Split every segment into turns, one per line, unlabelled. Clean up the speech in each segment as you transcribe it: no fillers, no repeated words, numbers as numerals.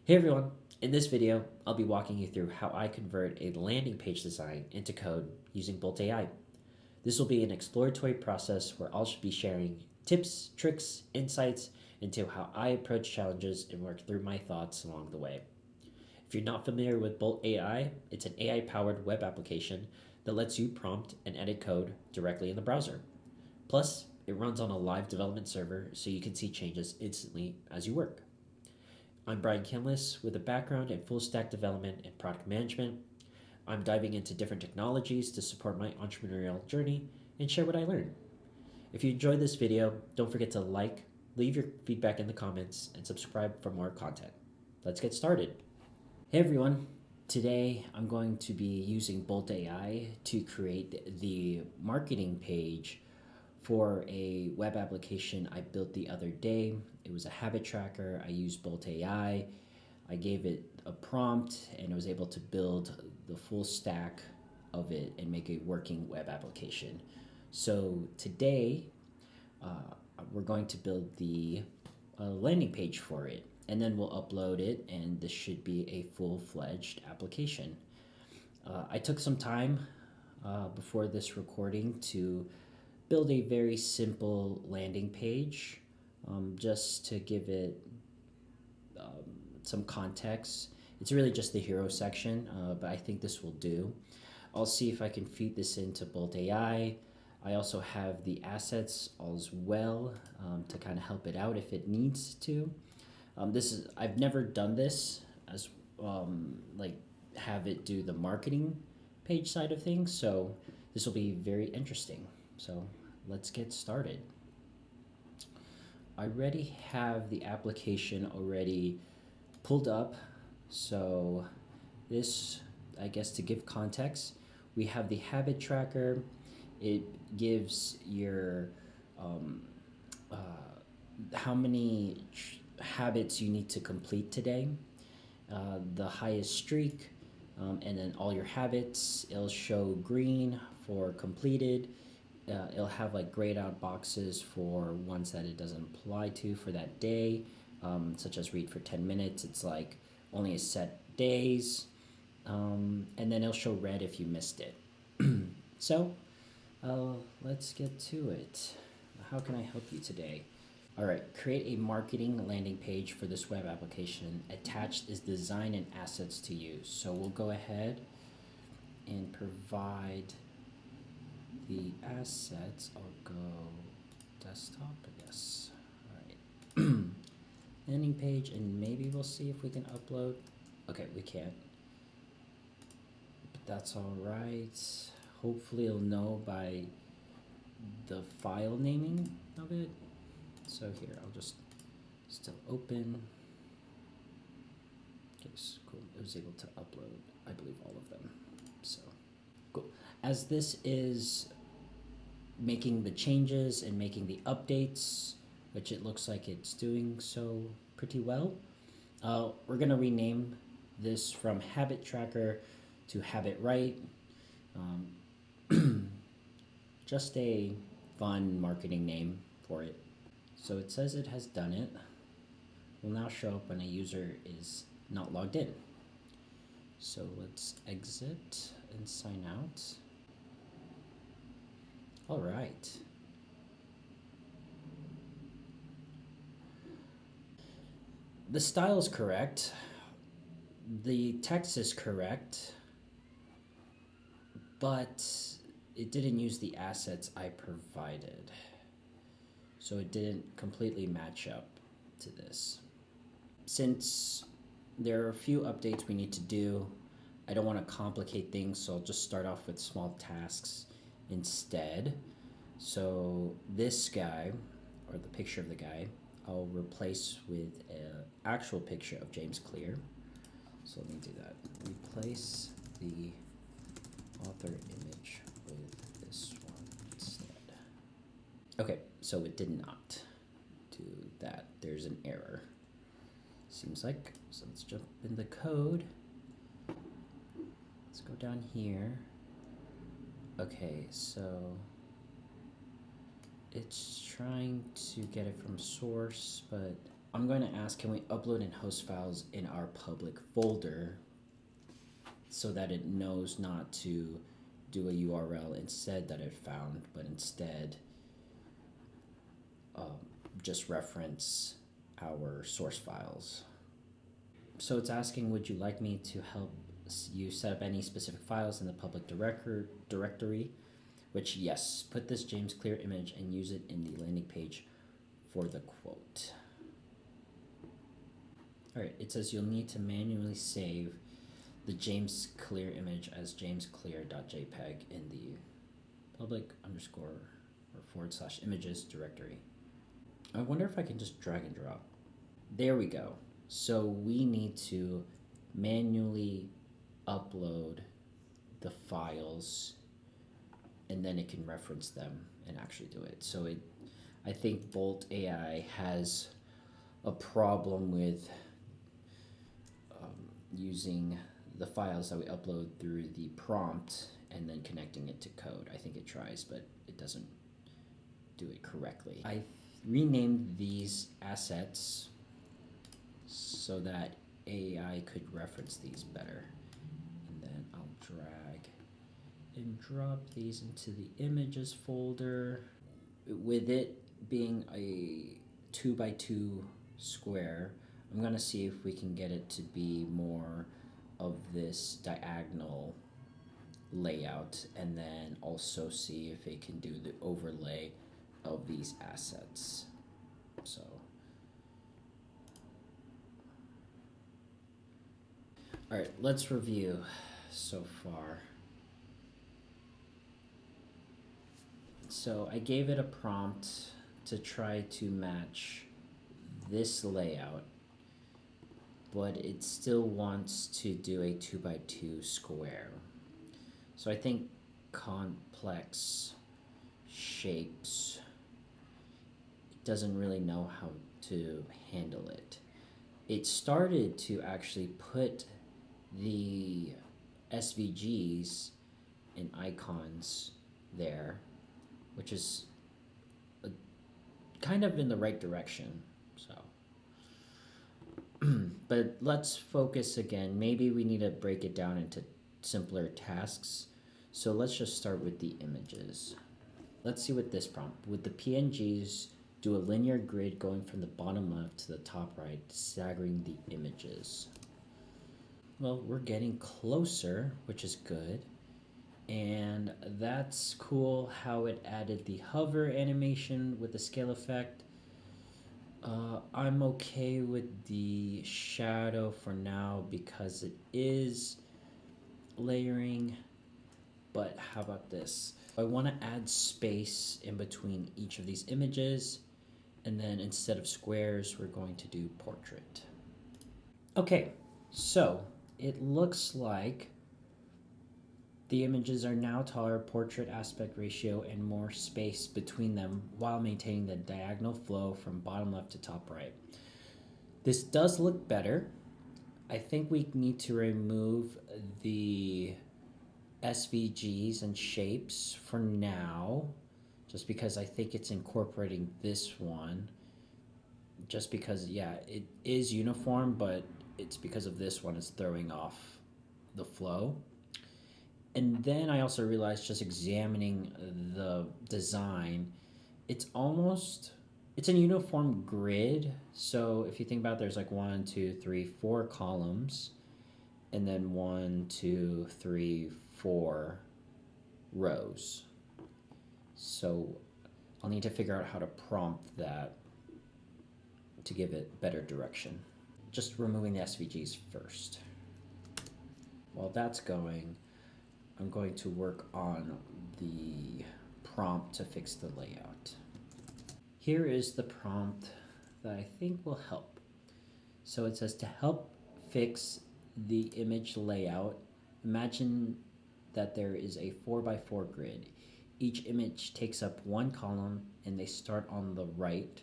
Hey everyone, in this video, I'll be walking you through how I convert a landing page design into code using BoltAI. This will be an exploratory process where I'll be sharing tips, tricks, insights into how I approach challenges and work through my thoughts along the way. If you're not familiar with BoltAI, it's an AI-powered web application that lets you prompt and edit code directly in the browser. Plus, it runs on a live development server so you can see changes instantly as you work. I'm Brian Kinless with a background in full stack development and product management. I'm diving into different technologies to support my entrepreneurial journey and share what I learned. If you enjoyed this video, don't forget to like, leave your feedback in the comments, and subscribe for more content. Let's get started. Hey everyone, today I'm going to be using BoltAI to create the marketing page for a web application I built the other day. It was a habit tracker. I used BoltAI. I gave it a prompt and I was able to build the full stack of it and make a working web application. So today we're going to build the landing page for it, and then we'll upload it, and this should be a full-fledged application. I took some time before this recording to build a very simple landing page just to give it some context. It's really just the hero section, but I think this will do. I'll see if I can feed this into BoltAI. I also have the assets as well to kind of help it out if it needs to. I've never done this as like have it do the marketing page side of things, so this will be very interesting. So let's get started. I already have the application already pulled up. So this, I guess to give context, we have the habit tracker. It gives your how many habits you need to complete today, the highest streak, and then all your habits. It'll show green for completed. It'll have like grayed out boxes for ones that it doesn't apply to for that day, such as read for 10 minutes. It's like only a set days, and then it'll show red if you missed it. So let's get to it. How can I help you today? All right, create a marketing landing page for this web application. Attached is design and assets to use. So we'll go ahead and provide the assets. I'll go desktop, yes. All right. Landing page, and maybe we'll see if we can upload. Okay, we can't. But that's all right. Hopefully it'll know by the file naming of it. So here, I'll just still open. Okay, so cool. It was able to upload, I believe, all of them. So cool. As this is making the changes and making the updates, which it looks like it's doing so pretty well, we're going to rename this from habit tracker to habit write. Just a fun marketing name for it. So it says it has done it. Will now show up when a user is not logged in. So let's exit and sign out. All right. The style is correct. The text is correct, but it didn't use the assets I provided. So it didn't completely match up to this. Since there are a few updates we need to do, I don't want to complicate things, so I'll just start off with small tasks instead. So this guy, or the picture of the guy, I'll replace with an actual picture of James Clear. So let me do that. Replace the author image with this one instead. Okay, so it did not do that. There's an error. Seems like, so let's jump in the code. Let's go down here. Okay, so it's trying to get it from source, but I'm going to ask, can we upload and host files in our public folder so that it knows not to do a URL instead that it found, but instead just reference our source files. So it's asking, would you like me to help you set up any specific files in the public directory? Which, yes, put this James Clear image and use it in the landing page for the quote. All right, it says you'll need to manually save the James Clear image as jamesclear.jpg in the public _ images directory. I wonder if I can just drag and drop. There we go. So we need to manually upload the files and then it can reference them and actually do it. So I think BoltAI has a problem with using the files that we upload through the prompt and then connecting it to code. I think it tries, but it doesn't do it correctly. I renamed these assets so that AI could reference these better. And then I'll drag and drop these into the images folder. With it being a 2x2 square, I'm gonna see if we can get it to be more of this diagonal layout, and then also see if it can do the overlay of these assets. So all right, let's review so far. So I gave it a prompt to try to match this layout, but it still wants to do a 2x2 square. So I think complex shapes, it doesn't really know how to handle it. It started to actually put the SVGs and icons there, which is kind of in the right direction. So, but let's focus again. Maybe we need to break it down into simpler tasks. So let's just start with the images. Let's see what this prompt. With the PNGs, do a linear grid going from the bottom left to the top right, staggering the images. Well, we're getting closer, which is good. And that's cool how it added the hover animation with the scale effect. I'm okay with the shadow for now because it is layering, but how about this? I want to add space in between each of these images, and then instead of squares, we're going to do portrait. Okay, so it looks like the images are now taller, portrait aspect ratio, and more space between them while maintaining the diagonal flow from bottom left to top right. This does look better. I think we need to remove the SVGs and shapes for now, just because I think it's incorporating this one. Just because, yeah, it is uniform, but it's because of this one it's throwing off the flow. And then I also realized, just examining the design, it's a uniform grid. So if you think about it, there's like 1, 2, 3, 4 columns, and then 1, 2, 3, 4 rows. So I'll need to figure out how to prompt that to give it better direction. Just removing the SVGs first. While that's going, I'm going to work on the prompt to fix the layout. Here is the prompt that I think will help. So it says, to help fix the image layout, imagine that there is a 4x4 grid. Each image takes up one column and they start on the right,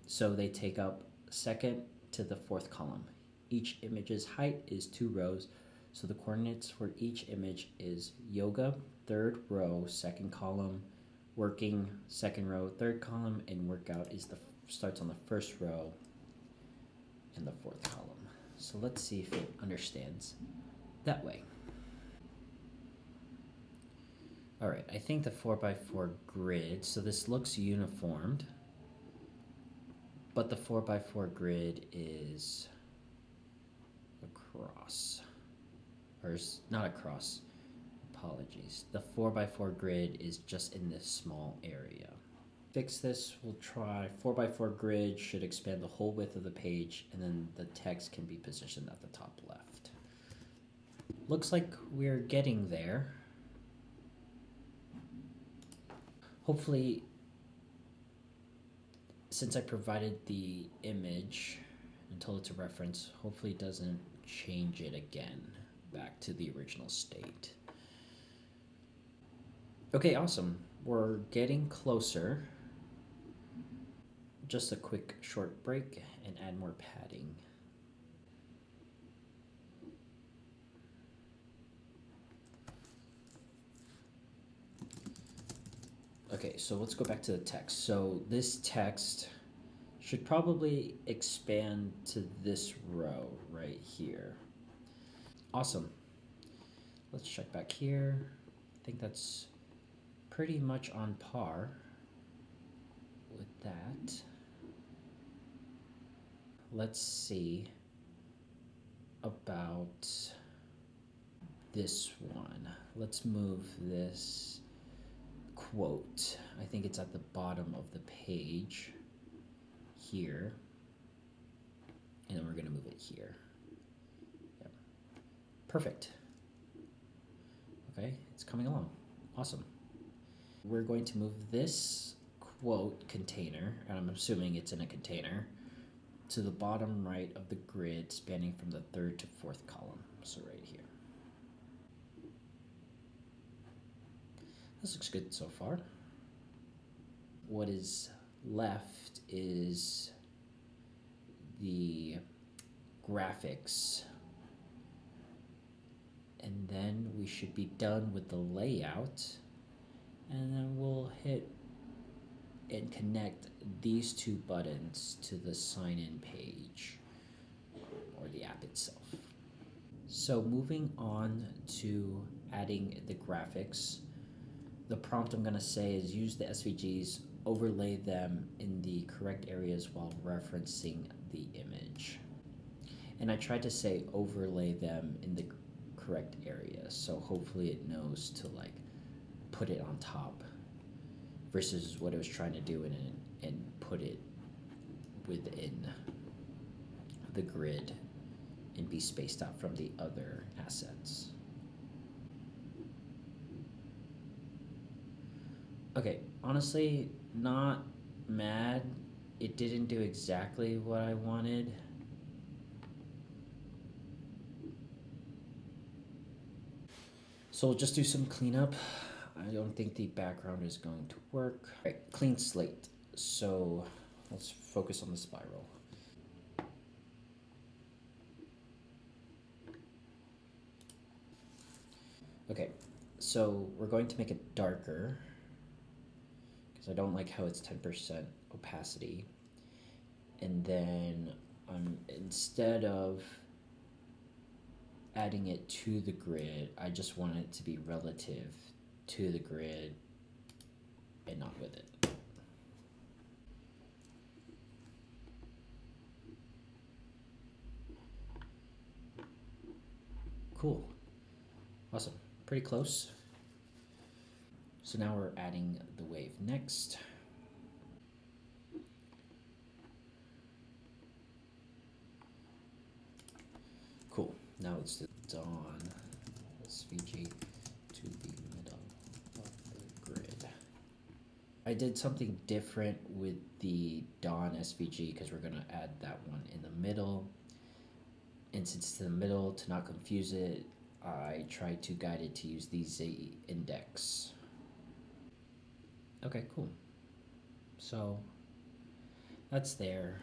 so they take up second to the fourth column. Each image's height is 2 rows, so the coordinates for each image is yoga, third row, second column, working, second row, third column, and workout starts on the first row, in the fourth column. So let's see if it understands that way. All right, I think the 4x4 grid, so this looks uniformed, but the 4x4 grid is across, or not across, apologies. The 4x4 grid is just in this small area. Fix this, we'll try 4x4 grid should expand the whole width of the page, and then the text can be positioned at the top left. Looks like we're getting there. Hopefully, since I provided the image and told it to reference, hopefully it doesn't change it again back to the original state. Okay, awesome. We're getting closer. Just a quick short break and add more padding. Okay, so let's go back to the text. So this text should probably expand to this row right here. Awesome. Let's check back here. I think that's pretty much on par with that. Let's see about this one. Let's move this quote. I think it's at the bottom of the page here. And then we're going to move it here. Yep. Perfect. Okay, it's coming along. Awesome. We're going to move this quote container, and I'm assuming it's in a container, to the bottom right of the grid spanning from the third to fourth column. So right here. This looks good so far. What is left is the graphics. And then we should be done with the layout. And then we'll hit and connect these two buttons to the sign-in page or the app itself. So moving on to adding the graphics, the prompt I'm going to say is use the SVGs, overlay them in the correct areas while referencing the image. And I tried to say overlay them in the correct areas, so hopefully it knows to like put it on top versus what it was trying to do and put it within the grid and be spaced out from the other assets. Okay, honestly, not mad. It didn't do exactly what I wanted. So we'll just do some cleanup. I don't think the background is going to work. All right, clean slate. So let's focus on the spiral. Okay, so we're going to make it darker because I don't like how it's 10% opacity. And then instead of adding it to the grid, I just want it to be relative to the grid and not with it. Cool. Awesome. Pretty close. So now we're adding the wave next. Cool. Now it's the dawn SVG to the middle of the grid. I did something different with the dawn SVG because we're going to add that one in the middle. And since it's in the middle, to not confuse it, I tried to guide it to use the Z index. Okay, cool. So that's there.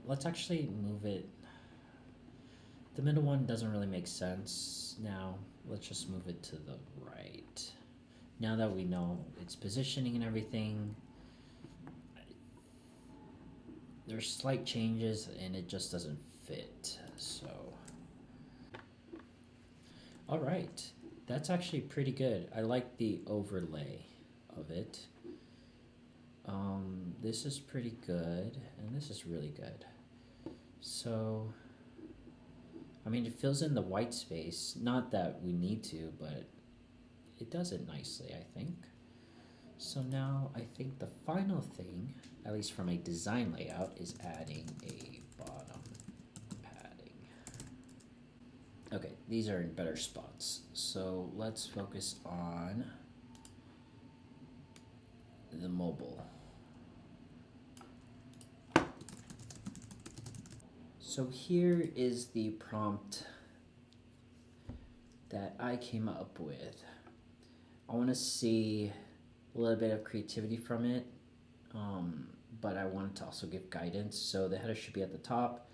Let's actually move it. The middle one doesn't really make sense now. Let's just move it to the right. Now that we know its positioning and everything, there's slight changes and it just doesn't fit. So, all right, that's actually pretty good. I like the overlay of it. This is pretty good, and this is really good. So, I mean, it fills in the white space. Not that we need to, but it does it nicely, I think. So now I think the final thing, at least from a design layout, is adding a bottom padding. Okay, these are in better spots. So let's focus on the mobile. So here is the prompt that I came up with. I want to see a little bit of creativity from it, but I wanted to also give guidance. So the header should be at the top,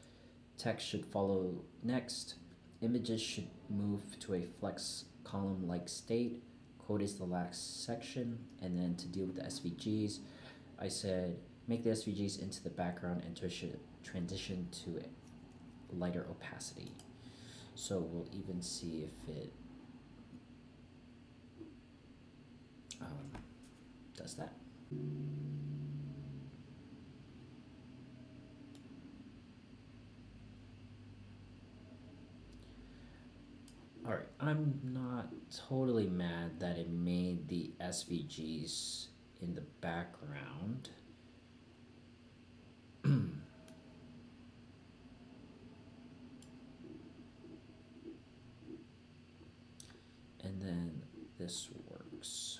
text should follow next, images should move to a flex column-like state, code is the last section, and then to deal with the SVGs, I said make the SVGs into the background and transition to lighter opacity. So we'll even see if it does that. Alright, I'm not totally mad that it made the SVGs in the background. And then this works.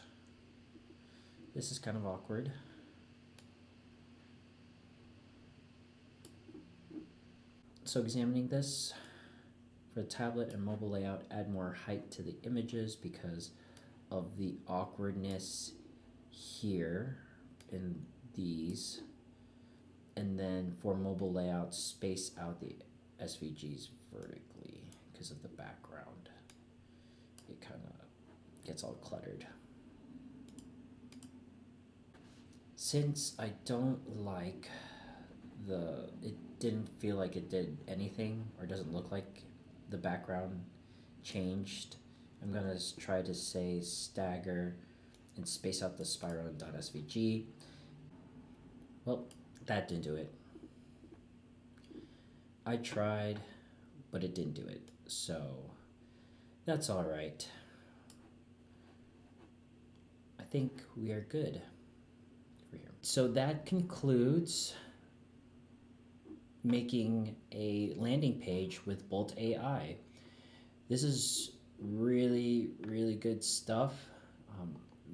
This is kind of awkward. So examining this, for the tablet and mobile layout, add more height to the images because of the awkwardness here in these. And then for mobile layout, space out the SVGs vertically because of the background. It kind of gets all cluttered. Since I don't like it didn't feel like it did anything or doesn't look like the background changed, I'm gonna try to say stagger and space out the spiral in .svg. Well, that didn't do it. I tried, but it didn't do it, so that's all right. I think we are good over here. So that concludes making a landing page with BoltAI. This is really, really good stuff.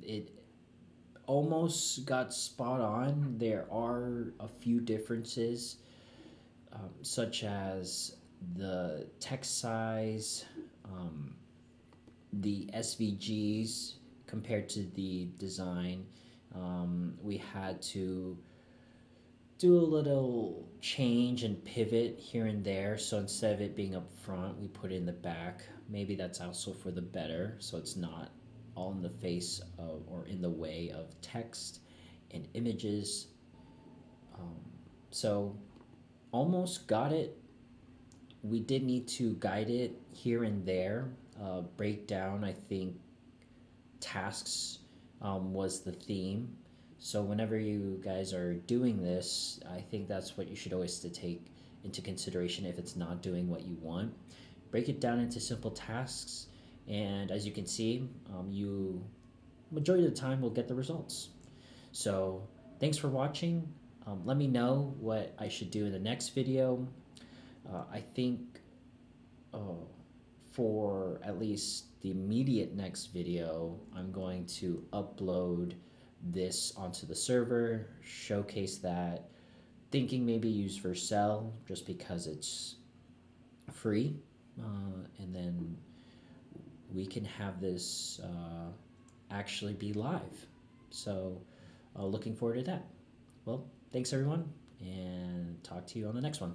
It almost got spot on. There are a few differences, such as the text size, the SVGs compared to the design. We had to do a little change and pivot here and there. So instead of it being up front, we put it in the back. Maybe that's also for the better, so it's not all in the face of or in the way of text and images. So almost got it. We did need to guide it here and there. Break down, I think, tasks was the theme. So whenever you guys are doing this, I think that's what you should always take into consideration if it's not doing what you want. Break it down into simple tasks, and as you can see, you majority of the time will get the results. So thanks for watching. Let me know what I should do in the next video. I think for at least the immediate next video, I'm going to upload this onto the server, showcase that, thinking maybe use Vercel just because it's free, and then we can have this actually be live. So looking forward to that. Well, thanks everyone, and talk to you on the next one.